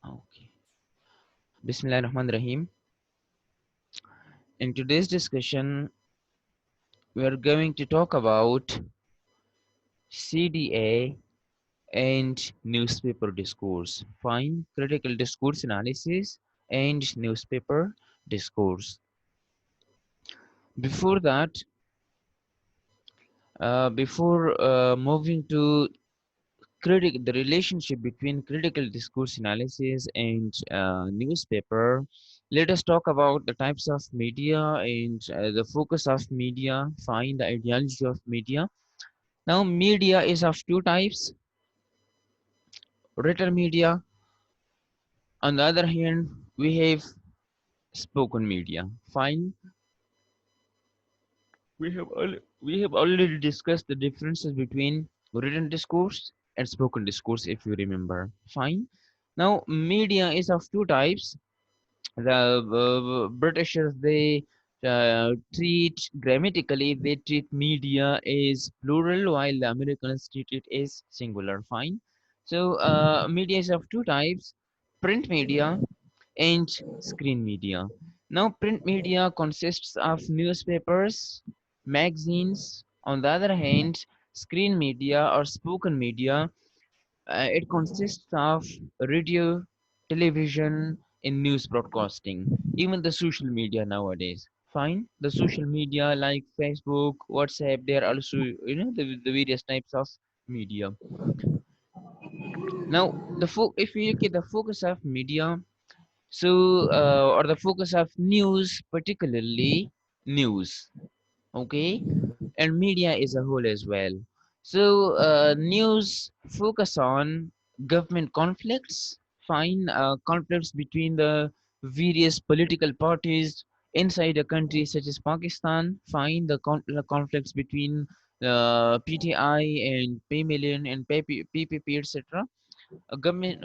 Okay. Bismillahirrahmanirrahim. In today's discussion, we are going to talk about CDA and newspaper discourse. Fine, critical discourse analysis and newspaper discourse. Before that, before moving to the relationship between critical discourse analysis and newspaper, let us talk about the types of media and the focus of media. Find the ideology of media. Now, media is of two types: written media. On the other hand, we have spoken media. Fine. We have already discussed the differences between written discourse and spoken discourse, if you remember. Fine. Now, media is of two types. The Britishers, they treat grammatically, they treat media as plural, while the Americans treat it as singular. Fine. So media is of two types: print media and screen media. Now, print media consists of newspapers, magazines. On the other hand, screen media or spoken media, it consists of radio, television, and news broadcasting, even the social media nowadays. Fine, the social media like Facebook, WhatsApp, they are also, the various types of media. Now, if you look at the focus of media, or the focus of news, particularly news, okay, and media as a whole as well. So news focus on government conflicts, fine, conflicts between the various political parties inside a country such as Pakistan, fine, the conflicts between PTI and PMillion and PPP, etc. Government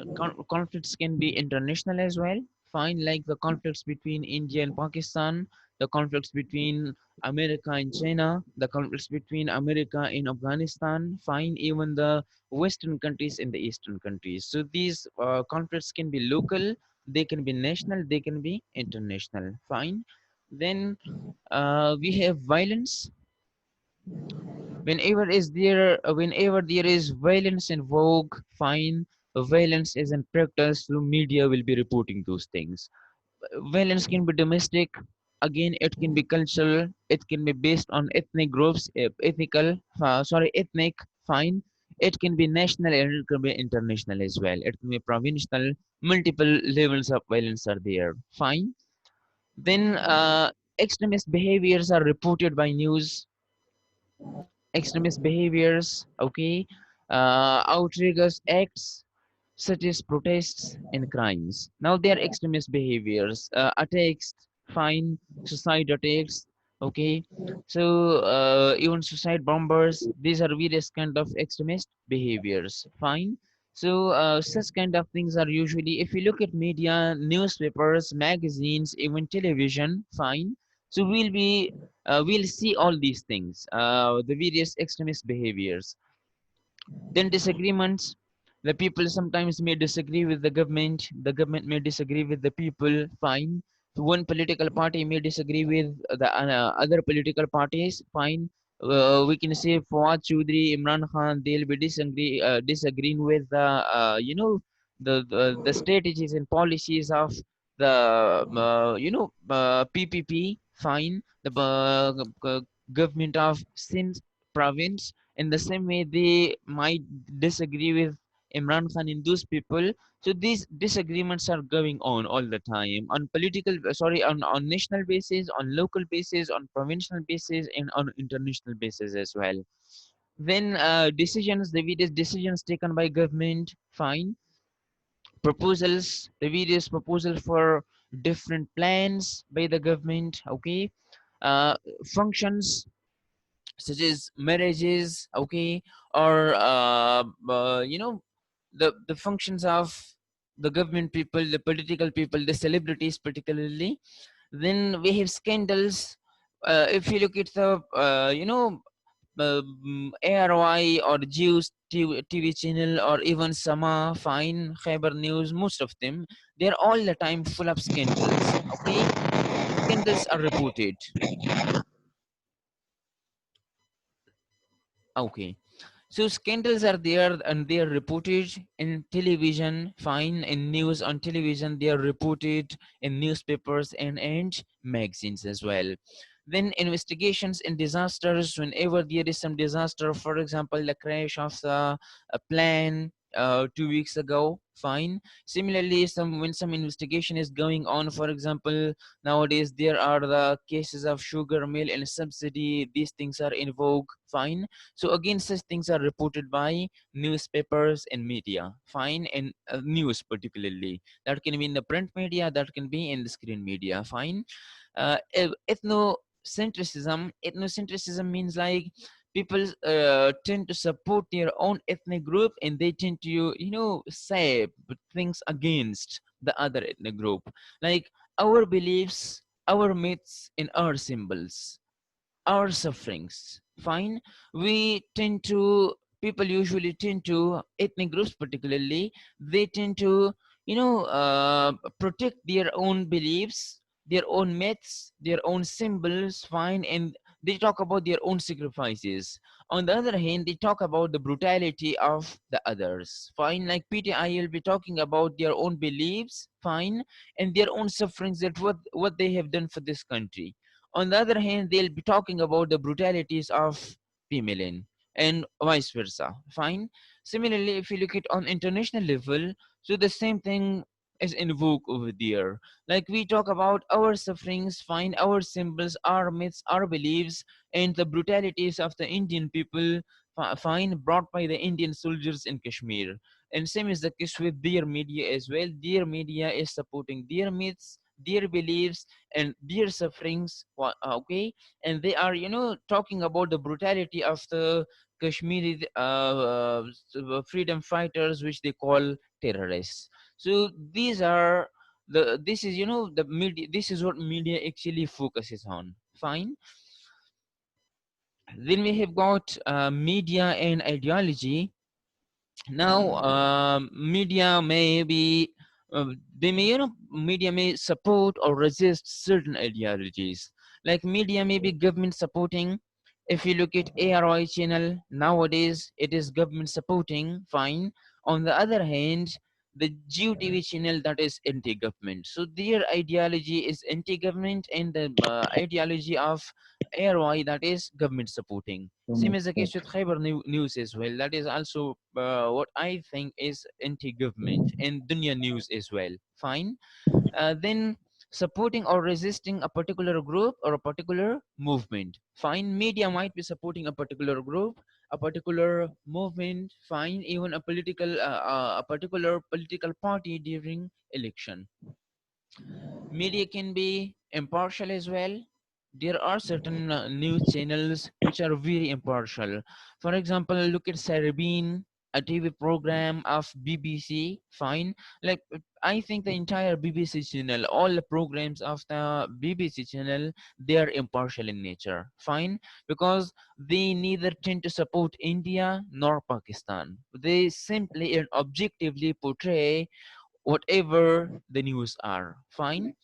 conflicts can be international as well. Fine, like the conflicts between India and Pakistan, the conflicts between America and China, the conflicts between America and Afghanistan. Fine, even the Western countries and the Eastern countries. So these conflicts can be local, they can be national, they can be international. Fine. Then we have violence. Whenever there is violence in vogue, fine, violence is in practice, so media will be reporting those things. Violence can be domestic, again it can be cultural, it can be based on ethnic groups, ethnic, fine. It can be national and it can be international as well. It can be provincial, multiple levels of violence are there. Fine. Then extremist behaviors are reported by news. Extremist behaviors, okay, outrageous acts such as protests and crimes. Now they are extremist behaviors, attacks, fine, suicide attacks, okay. So even suicide bombers, these are various kind of extremist behaviors, fine. So such kind of things are usually, if you look at media, newspapers, magazines, even television, fine. So we'll see all these things, the various extremist behaviors. Then disagreements. The people sometimes may disagree with the government may disagree with the people, fine. One political party may disagree with the other political parties, fine. We can say Fawad Choudhury, Imran Khan, they'll be disagreeing with the strategies and policies of the PPP, fine. The government of Sindh province. In the same way, they might disagree with Imran Khan in those people. So these disagreements are going on all the time on on national basis, on local basis, on provincial basis, and on international basis as well. Then the various decisions taken by government, fine. Proposals, the various proposals for different plans by the government, okay. Uh, Functions such as marriages, okay, or the functions of the government people, the political people, the celebrities particularly. Then we have scandals. If you look at the ARY or Jews TV channel or even Sama, Fine, Khyber News, most of them, they're all the time full of scandals. Okay, scandals are reported. Okay, so scandals are there and they are reported in television, fine, in news on television, they are reported in newspapers and magazines as well. Then investigations in disasters, whenever there is some disaster, for example, the crash of the plane 2 weeks ago, fine. Similarly, when some investigation is going on, for example, nowadays there are the cases of sugar mill and subsidy, these things are in vogue, fine. So again, such things are reported by newspapers and media, fine, and news particularly. That can be in the print media, that can be in the screen media, fine. Ethnocentrism means like people tend to support their own ethnic group and they tend to, say things against the other ethnic group, like our beliefs, our myths, and our symbols, our sufferings, fine. We tend to, people usually tend to, ethnic groups particularly, they tend to, protect their own beliefs, their own myths, their own symbols, fine, and they talk about their own sacrifices. On the other hand, they talk about the brutality of the others, fine, like PTI will be talking about their own beliefs, fine, and their own sufferings, that what they have done for this country. On the other hand, they'll be talking about the brutalities of female and vice versa. Fine. Similarly, if you look at on international level, so the same thing is in vogue over there. Like we talk about our sufferings, fine, our symbols, our myths, our beliefs, and the brutalities of the Indian people, fine, brought by the Indian soldiers in Kashmir. And same is the case with their media as well. Their media is supporting their myths, their beliefs, and their sufferings, okay, and they are, talking about the brutality of the Kashmiri freedom fighters, which they call terrorists. So these are this is, the media, this is what media actually focuses on, fine. Then we have got media and ideology. Now media may be they may, media may support or resist certain ideologies, like media may be government supporting. If you look at ARI channel nowadays, it is government supporting, fine. On the other hand, the Geo TV channel, that is anti-government, so their ideology is anti-government, and the ideology of ARY, that is government supporting. Same as the case with Khyber News as well. That is also what I think is anti-government, and Dunya News as well. Fine. Then supporting or resisting a particular group or a particular movement. Fine. Media might be supporting a particular group, a particular movement. Fine. Even a particular political party during election. Media can be impartial as well. There are certain news channels which are very impartial. For example, look at Sarabin, a TV program of BBC. Fine, like I think the entire BBC channel, all the programs of the BBC channel, they are impartial in nature. Fine, because they neither tend to support India nor Pakistan. They simply and objectively portray whatever the news are, fine.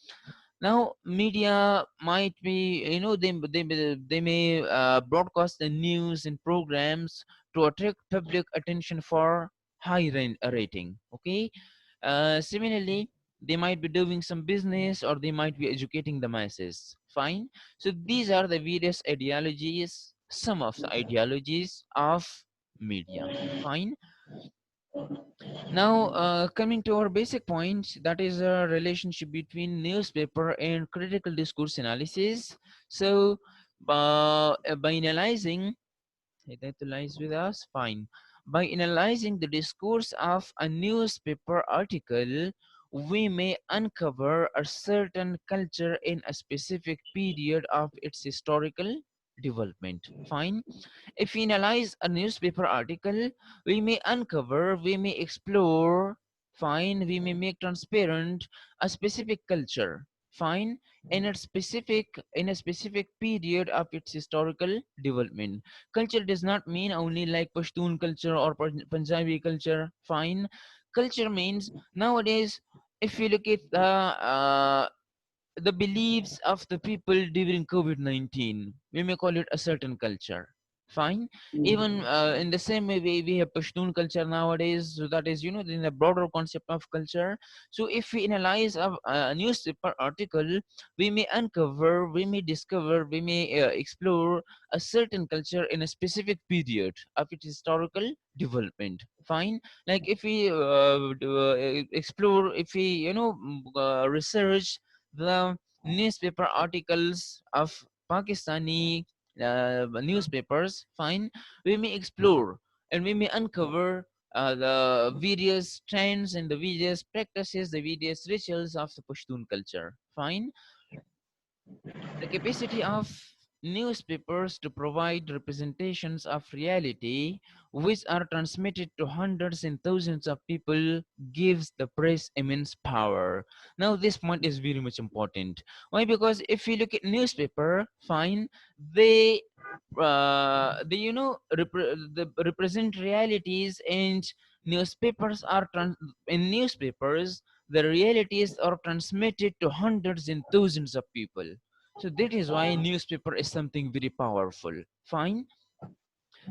Now media might be, they may broadcast the news and programs to attract public attention for high rating, okay. Similarly, they might be doing some business or they might be educating the masses, fine. So these are the various ideologies, some of the ideologies of media, fine. Now, coming to our basic point, that is a relationship between newspaper and critical discourse analysis. So, by analyzing, that lies with us, fine. By analyzing the discourse of a newspaper article, we may uncover a certain culture in a specific period of its historical development. Fine. If we analyze a newspaper article, we may uncover, we may explore, fine, we may make transparent a specific culture, fine, in a specific period of its historical development. Culture does not mean only like Pashtun culture or Punjabi culture, fine. Culture means nowadays, if you look at the beliefs of the people during COVID-19, we may call it a certain culture. Fine. Even in the same way, we have Pashtun culture nowadays. So that is, in the broader concept of culture. So if we analyze a newspaper article, we may uncover, we may discover, we may explore a certain culture in a specific period of its historical development. Fine. Like if we explore, if we, research the newspaper articles of Pakistani newspapers, fine, we may explore and we may uncover the various trends and the various practices, the various rituals of the Pashtun culture, fine. The capacity of newspapers to provide representations of reality which are transmitted to hundreds and thousands of people gives the press immense power. Now this point is very much important. Why? Because if you look at newspaper, fine, they they represent realities, and newspapers are in newspapers the realities are transmitted to hundreds and thousands of people. So that is why newspaper is something very powerful. Fine.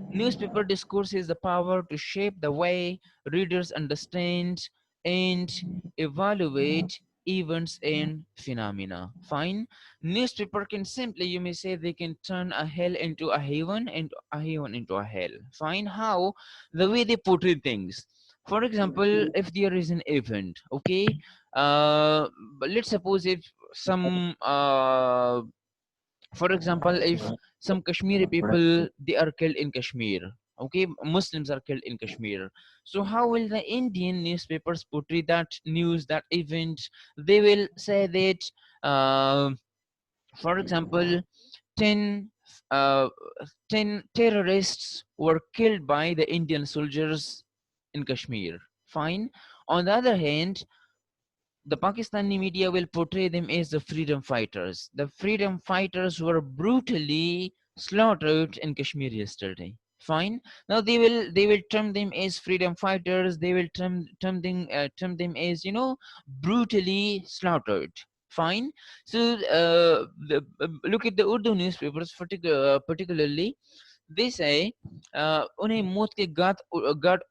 Newspaper discourse is the power to shape the way readers understand and evaluate events and phenomena. Fine. Newspaper can simply, you may say, they can turn a hell into a heaven and a heaven into a hell. Fine. How? The way they portray things. For example, if there is an event, okay, but let's suppose if some for example, if some Kashmiri people, they are killed in Kashmir, okay, Muslims are killed in Kashmir, so how will the Indian newspapers portray that news, that event? They will say that uh, for example, 10 uh, 10 terrorists were killed by the Indian soldiers in Kashmir, fine. On the other hand, the Pakistani media will portray them as the freedom fighters. The freedom fighters were brutally slaughtered in Kashmir yesterday. Fine. Now they will term them as freedom fighters. They will term them as, brutally slaughtered. Fine. So look at the Urdu newspapers, particularly. They say उन्हें मौत के घाट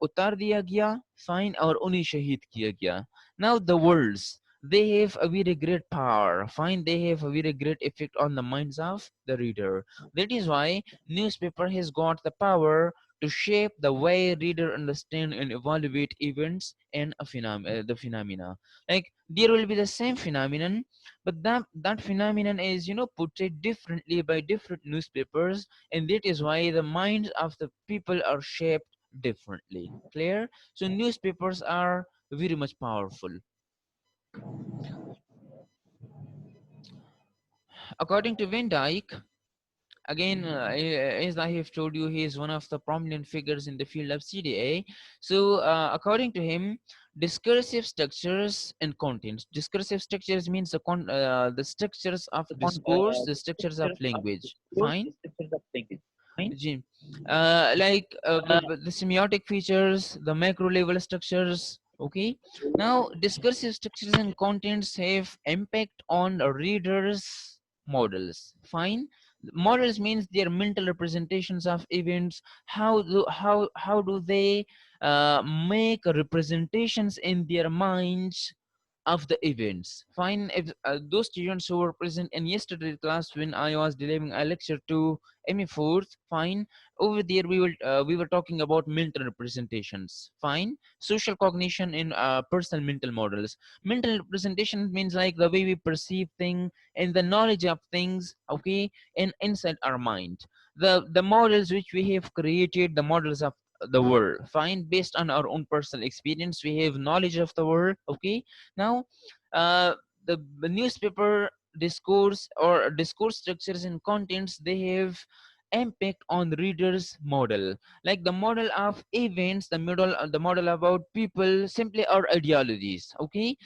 उतार दिया गया, fine, और उन्हें शहीद किया गया. Now the words, they have a very great power, fine, they have a very great effect on the minds of the reader. That is why newspaper has got the power to shape the way reader understand and evaluate events and the phenomena. Like there will be the same phenomenon, but that phenomenon is, portrayed differently by different newspapers, and that is why the minds of the people are shaped differently. Clear? So newspapers are very much powerful. According to Van Dyke, again, as I have told you, he is one of the prominent figures in the field of CDA. So, according to him, discursive structures and contents. Discursive structures means the structures of discourse, the structures of language. Fine. Ji. Like the semiotic features, the macro level structures. Okay. Now, discursive structures and contents have impact on readers' models. Fine. Models means their mental representations of events. How do they make representations in their minds of the events? Fine. If those students who were present in yesterday's class when I was delivering a lecture to ME fourth, fine. Over there we were talking about mental representations. Fine. Social cognition in personal mental models. Mental representation means like the way we perceive things and the knowledge of things, okay, and inside our mind. The models which we have created, the models of the world, fine, based on our own personal experience, we have knowledge of the world, okay. Now uh, the newspaper discourse or discourse structures and contents, they have impact on the reader's model, like the model of events, the model about people, simply our ideologies, okay.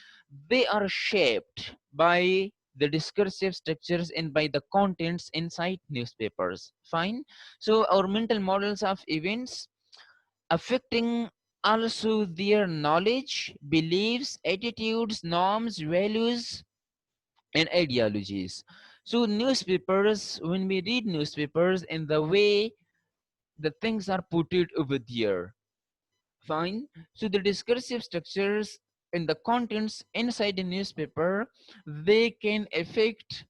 They are shaped by the discursive structures and by the contents inside newspapers. Fine. So our mental models of events affecting also their knowledge, beliefs, attitudes, norms, values, and ideologies. So newspapers, when we read newspapers in the way the things are put it over there, fine. So the discursive structures and the contents inside the newspaper, they can affect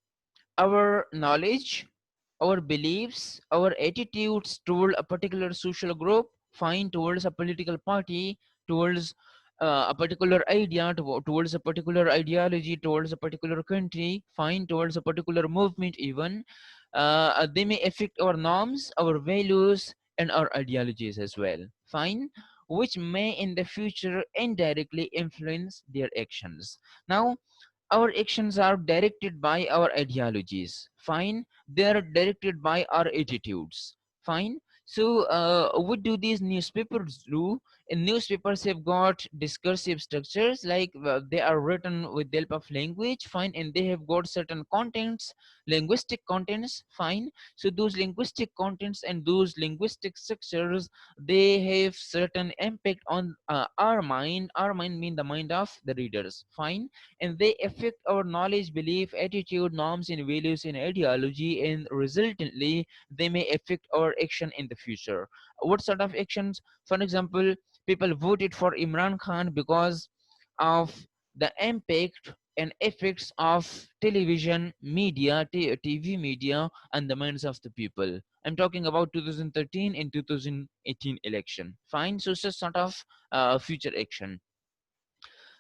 our knowledge, our beliefs, our attitudes toward a particular social group, fine, towards a political party, towards a particular idea, towards a particular ideology, towards a particular country, fine, towards a particular movement even. They may affect our norms, our values, and our ideologies as well, fine, which may in the future indirectly influence their actions. Now, our actions are directed by our ideologies, fine, they are directed by our attitudes, fine. So what do these newspapers do? In newspapers have got discursive structures, like they are written with the help of language, fine, and they have got certain contents, linguistic contents, fine. So those linguistic contents and those linguistic structures, they have certain impact on our mind mean the mind of the readers, fine, and they affect our knowledge, belief, attitude, norms, and values and ideology, and resultantly, they may affect our action in the future. What sort of actions? For example, people voted for Imran Khan because of the impact and effects of television media, TV media, and the minds of the people. I'm talking about 2013 and 2018 election. Fine, so it's a sort of future action.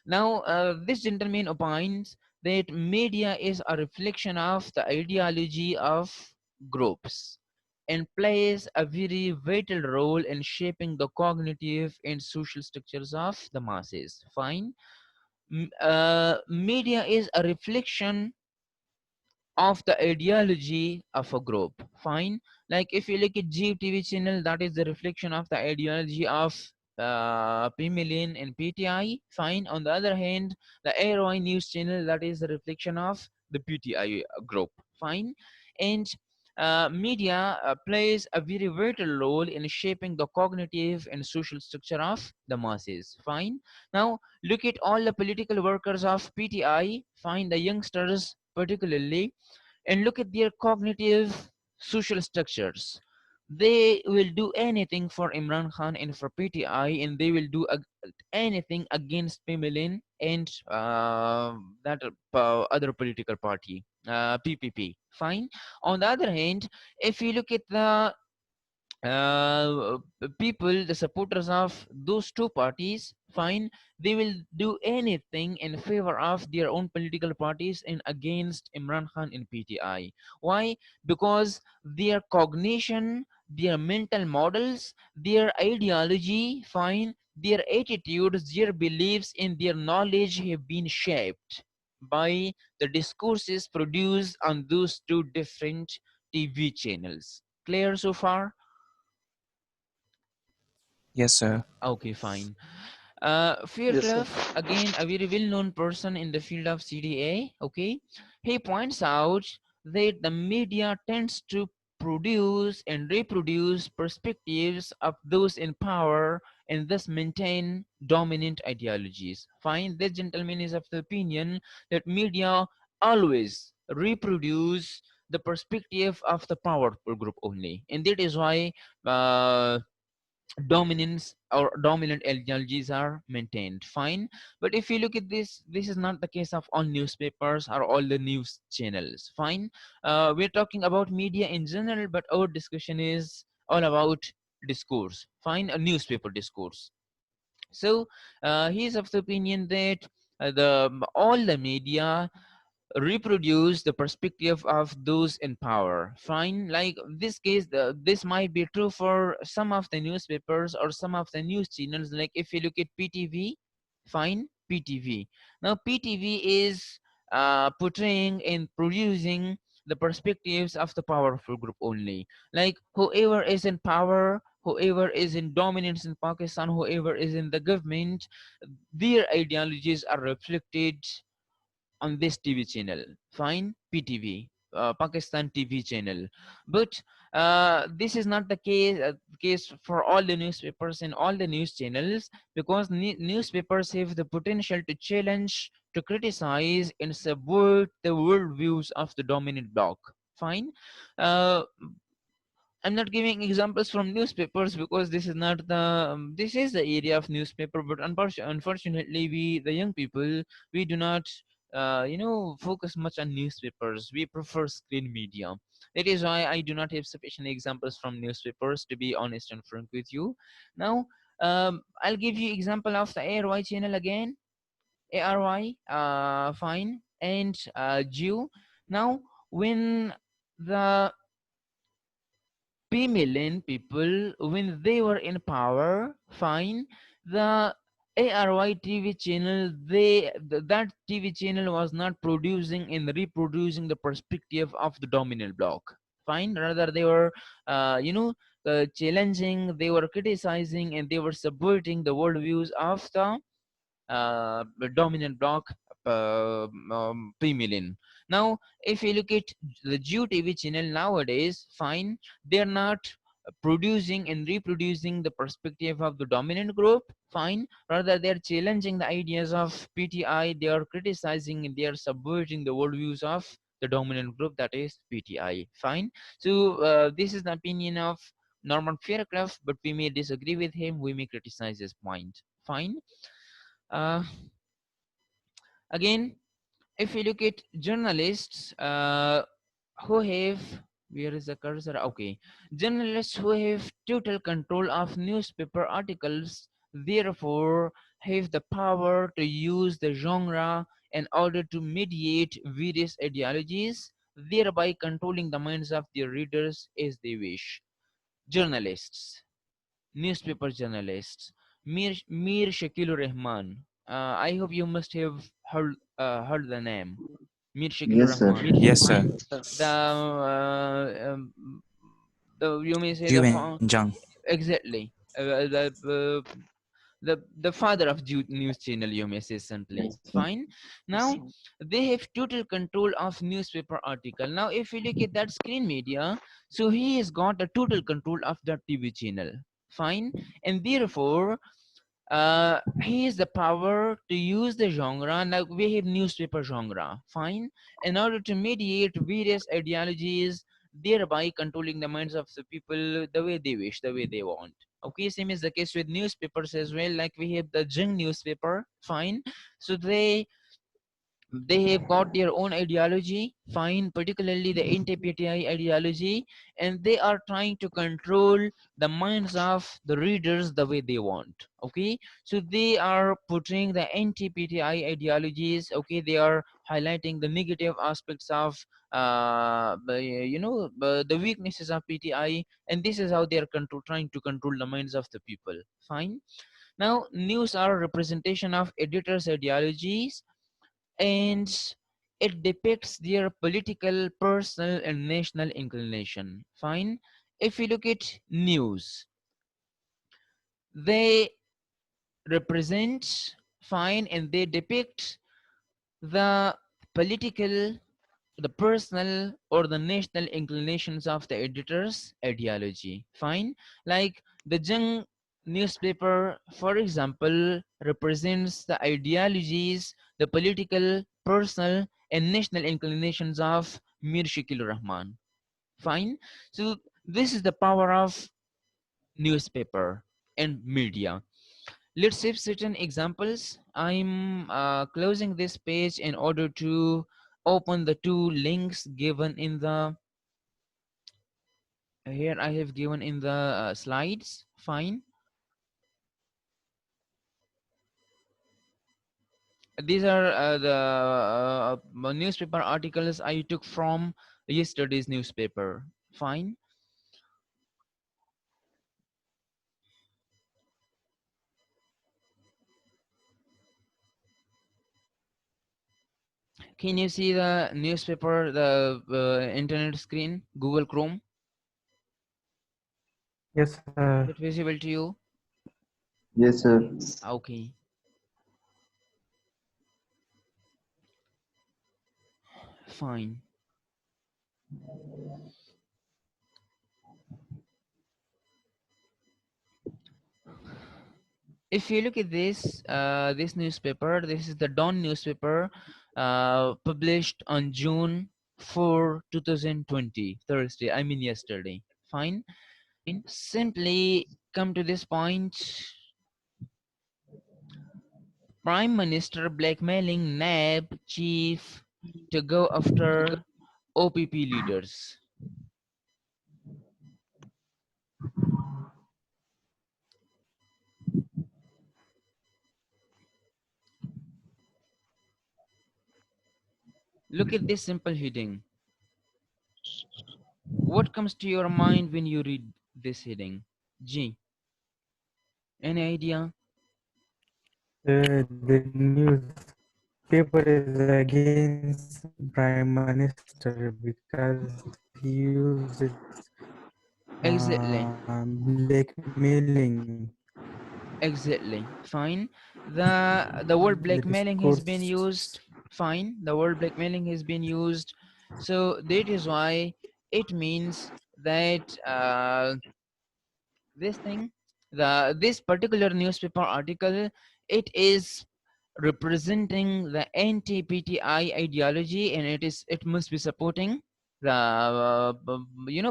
Now, this gentleman opines that media is a reflection of the ideology of groups and plays a very vital role in shaping the cognitive and social structures of the masses. Fine. Media is a reflection of the ideology of a group, fine. Like if you look at GTV channel, that is the reflection of the ideology of P-Million and PTI, fine. On the other hand, the ARY news channel, that is the reflection of the PTI group, fine. And media plays a very vital role in shaping the cognitive and social structure of the masses, fine. Now look at all the political workers of PTI, fine, the youngsters particularly, and look at their cognitive social structures. They will do anything for Imran Khan and for PTI, and they will do anything against Pimilin and that other political party, PPP. Fine. On the other hand, if you look at the people, the supporters of those two parties, fine, they will do anything in favor of their own political parties and against Imran Khan and PTI. Why? Because their cognition, their mental models, their ideology, fine, their attitudes, their beliefs, and their knowledge have been shaped by the discourses produced on those two different TV channels. Clear so far? Yes, sir. Okay, fine. Yes, sir. Fairclough, again, a very well-known person in the field of CDA, okay, he points out that the media tends to produce and reproduce perspectives of those in power and thus maintain dominant ideologies. Fine, this gentleman is of the opinion that media always reproduce the perspective of the powerful group only, and that is why uh, dominance or dominant ideologies are maintained, fine. But if you look at this is not the case of all newspapers or all the news channels, fine. We're talking about media in general, but our discussion is all about discourse, fine, a newspaper discourse. So he is of the opinion that the all the media reproduce the perspective of those in power, fine. Like this case, this might be true for some of the newspapers or some of the news channels. Like if you look at PTV, fine, PTV, now PTV is portraying and producing the perspectives of the powerful group only. Like whoever is in power, whoever is in dominance in Pakistan, whoever is in the government, their ideologies are reflected on this TV channel. Fine, PTV, Pakistan TV channel. But this is not the case for all the newspapers and all the news channels, because newspapers have the potential to challenge, to criticize, and subvert the worldviews of the dominant bloc. Fine. Uh, I'm not giving examples from newspapers because this is not the this is the area of newspaper, but unfortunately, we the young people, we do not focus much on newspapers. We prefer screen media. That is why I do not have sufficient examples from newspapers, to be honest and frank with you. Now, I'll give you example of the ARY channel again. ARY, fine, and Jew. Now, when the P million people, when they were in power, fine, the ARY TV channel, that TV channel was not producing and reproducing the perspective of the dominant bloc. Fine, rather they were, challenging, they were criticizing, and they were subverting the worldviews of the dominant block P-million. Now, if you look at the Jew TV channel nowadays, fine, they're not producing and reproducing the perspective of the dominant group, fine, rather they're challenging the ideas of PTI, they are criticizing and they are subverting the worldviews of the dominant group, that is PTI, fine. So this is the opinion of Norman Fairclough, but we may disagree with him, we may criticize his point, fine. uh, Again, if you look at journalists who have, where is the cursor? Okay, journalists who have total control of newspaper articles, therefore have the power to use the genre in order to mediate various ideologies, thereby controlling the minds of their readers as they wish. Journalists, newspaper journalists, Mir Shakilur Rahman. I hope you must have heard the name. Mir Shakilur Yes, sir. Rahman. Yes, sir. Fine. The you may say the Juwen Jung. exactly the father of news channel, you may say simply. Yes, sir. Fine. Now they have total control of newspaper article. Now if you look at that screen media, so he has got the total control of that TV channel. Fine. And therefore he has the power to use the genre. Now we have newspaper genre, fine, in order to mediate various ideologies, thereby controlling the minds of the people the way they wish, the way they want. Okay, same is the case with newspapers as well. Like we have the Jing newspaper, fine. So they have got their own ideology, fine, particularly the anti-PTI ideology, and they are trying to control the minds of the readers the way they want. Okay, so they are portraying the anti-PTI ideologies. Okay, they are highlighting the negative aspects of the weaknesses of PTI, and this is how they are trying to control the minds of the people. Fine. Now, news are a representation of editors' ideologies, and it depicts their political, personal, and national inclination. Fine. If you look at news, they represent, fine, and they depict the political, the personal, or the national inclinations of the editor's ideology. Fine. Like the Jung newspaper, for example, represents the ideologies, the political, personal, and national inclinations of Mir Shakil Rahman. Fine. So this is the power of newspaper and media. Let's see certain examples. I'm closing this page in order to open the two links given in the here I have given in the slides. Fine. These are the newspaper articles I took from yesterday's newspaper. Fine. Can you see the newspaper, the internet screen, Google Chrome? Yes, sir. Is it visible to you? Yes, sir. Okay. Fine. If you look at this newspaper, this is the Dawn newspaper, published on June 4, 2020, Thursday. I mean yesterday. Fine. Simply come to this point. Prime Minister blackmailing NAB chief to go after OPP leaders. Look at this simple heading. What comes to your mind when you read this heading? G. Any idea? The newspaper is against Prime Minister because he uses Exactly. blackmailing Exactly. Fine. The word the blackmailing has been discourse. used. Fine. The word blackmailing has been used. So that is why it means that this thing, this particular newspaper article, it is representing the anti-PTI ideology, and it must be supporting the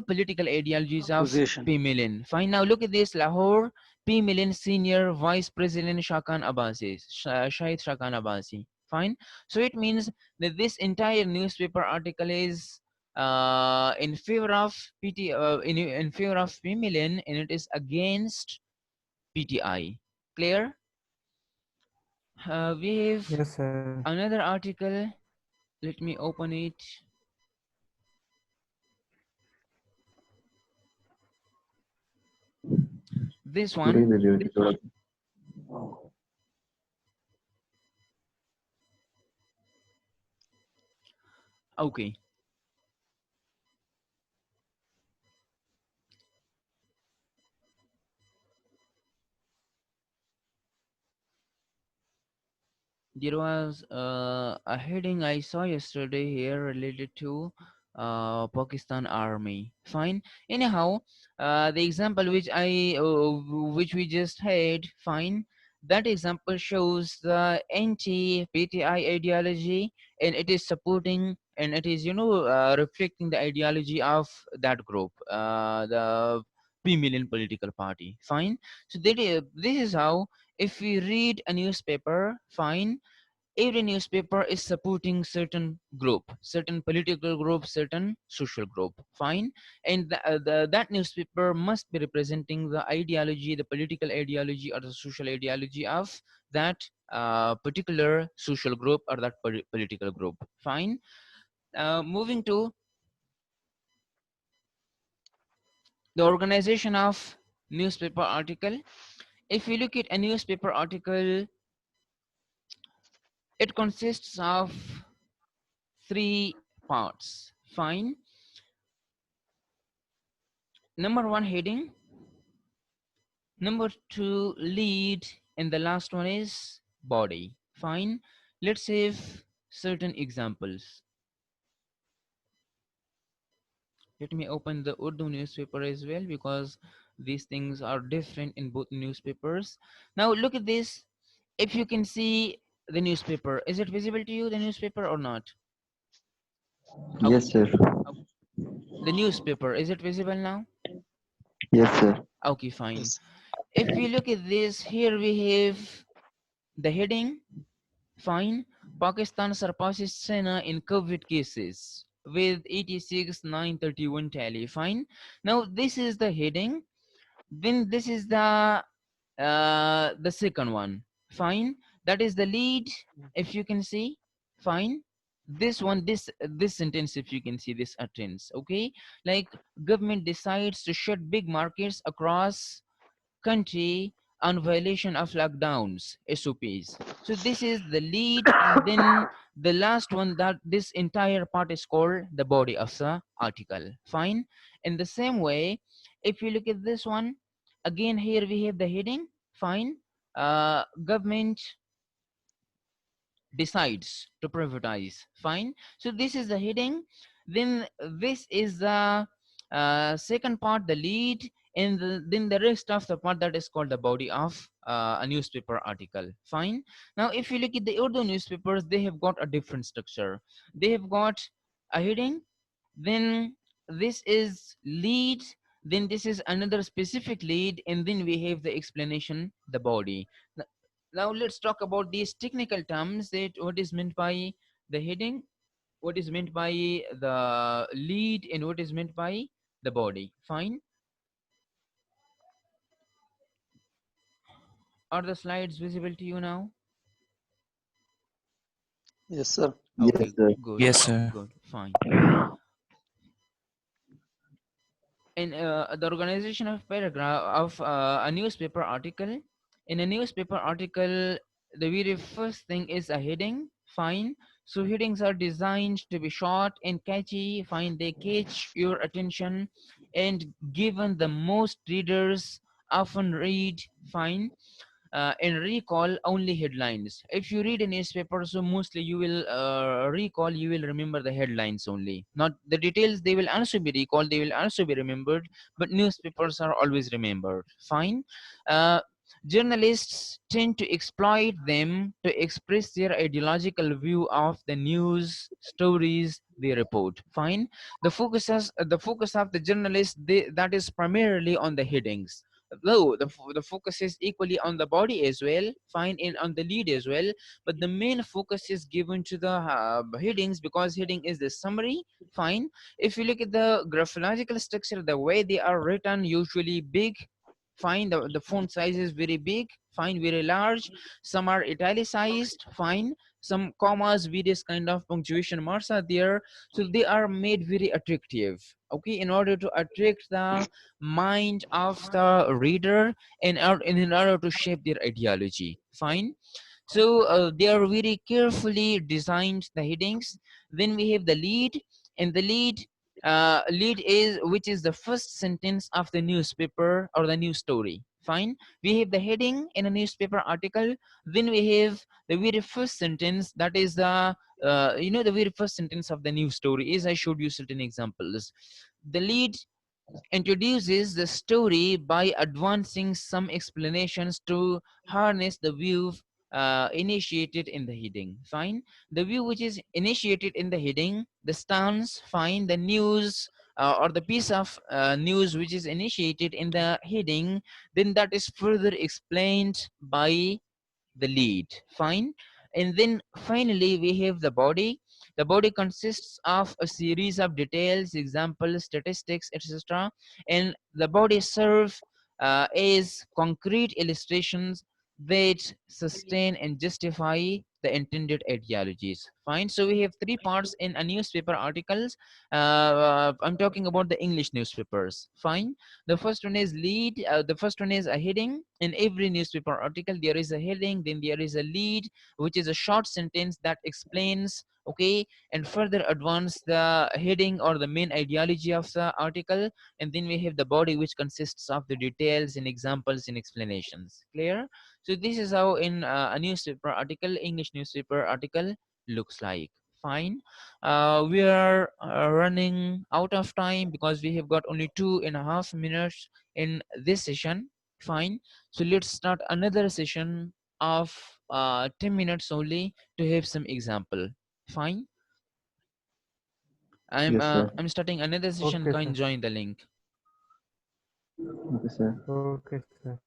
political ideologies of Opposition. P Million. Fine. Now look at this. Lahore P Million Senior Vice President Shakan Abbasi, Shahid Shakan Abbasi. Fine. So it means that this entire newspaper article is in favor of in favor of P Million, and it is against PTI. Clear? We have Yes, sir. another article. Let me open it. This Good one. evening, everyone. Okay. There was a heading I saw yesterday here related to Pakistan Army. Fine. Anyhow, the example which we just had. Fine. That example shows the anti-PTI ideology, and it is supporting, and it is reflecting the ideology of that group, the P Million political party. Fine. So this is how, if we read a newspaper, fine, every newspaper is supporting certain group, certain political group, certain social group. Fine. And that newspaper must be representing the ideology, the political ideology or the social ideology of that particular social group or that political group. Fine. Moving to the organization of newspaper article. If you look at a newspaper article, it consists of three parts. Fine. Number one, heading. Number two, lead. And the last one is body. Fine. Let's have certain examples. Let me open the Urdu newspaper as well, because these things are different in both newspapers. Now look at this. If you can see the newspaper, is it visible to you, the newspaper, or not? Yes, Okay. sir. The newspaper, is it visible now? Yes, sir. Okay, fine. Yes. If we look at this, here we have the heading. Fine. Pakistan surpasses China in COVID cases with 86,931 tally. Fine. Now this is the heading. Then this is the second one. Fine. That is the lead. If you can see. Fine. This one, this sentence, if you can see this utterance. Okay. Like, government decides to shut big markets across country on violation of lockdowns, SOPs. So this is the lead, and then the last one, that this entire part is called the body of the article. Fine. In the same way, if you look at this one, again here we have the heading. Fine. Government decides to privatize. Fine. So this is the heading. Then this is the second part, the lead, and then the rest of the part that is called the body of a newspaper article. Fine. Now, if you look at the Urdu newspapers, they have got a different structure. They have got a heading, then this is lead, then this is another specific lead, and then we have the explanation, the body. Now let's talk about these technical terms, that what is meant by the heading, what is meant by the lead, and what is meant by the body. Fine. Are the slides visible to you now? Yes, sir. Yes, Okay, sir. good, Yes, sir. good, fine. In the organization of paragraph of a newspaper article, in a newspaper article, the very first thing is a heading. Fine. So headings are designed to be short and catchy. Fine. They catch your attention, and given the most readers often read, fine, and recall only headlines. If you read a newspaper, so mostly you will recall, you will remember the headlines only. Not the details, they will also be recalled, they will also be remembered, but newspapers are always remembered. Fine. Uh, Journalists tend to exploit them to express their ideological view of the news stories they report. Fine. The focus of the journalist, that is primarily on the headings, though the focus is equally on the body as well, fine, and on the lead as well, but the main focus is given to the headings, because heading is the summary. Fine. If you look at the graphological structure, the way they are written, usually big. Fine. The font size is very big. Fine. Very large. Some are italicized. Fine. Some commas, various kind of punctuation marks are there, so they are made very attractive, okay, in order to attract the mind of the reader, in order to shape their ideology. Fine. So they are very carefully designed, the headings. Then we have the lead, and the lead is, which is the first sentence of the newspaper or the news story. Fine. We have the heading in a newspaper article, then we have the very first sentence, that is the the very first sentence of the news story is, I showed you certain examples. The lead introduces the story by advancing some explanations to harness the view initiated in the heading. Fine. The view which is initiated in the heading, the stance, fine, the news or the piece of news which is initiated in the heading, then that is further explained by the lead. Fine. And then finally we have the body. The body consists of a series of details, examples, statistics, etc., and the body serve as concrete illustrations that sustain and justify the intended ideologies. Fine. So we have three parts in a newspaper articles. I'm talking about the English newspapers. Fine. The first one is lead. The first one is a heading. In every newspaper article, there is a heading, then there is a lead, which is a short sentence that explains, okay, and further advance the heading or the main ideology of the article. And then we have the body, which consists of the details and examples and explanations. Clear? So this is how in a newspaper article, English newspaper article looks like. Fine. We are running out of time because we have got only 2.5 minutes in this session. Fine. So let's start another session of 10 minutes only to have some example. Fine. Yes, sir. I'm starting another session. Okay, Can sir. join the link. Okay, sir. Okay, sir.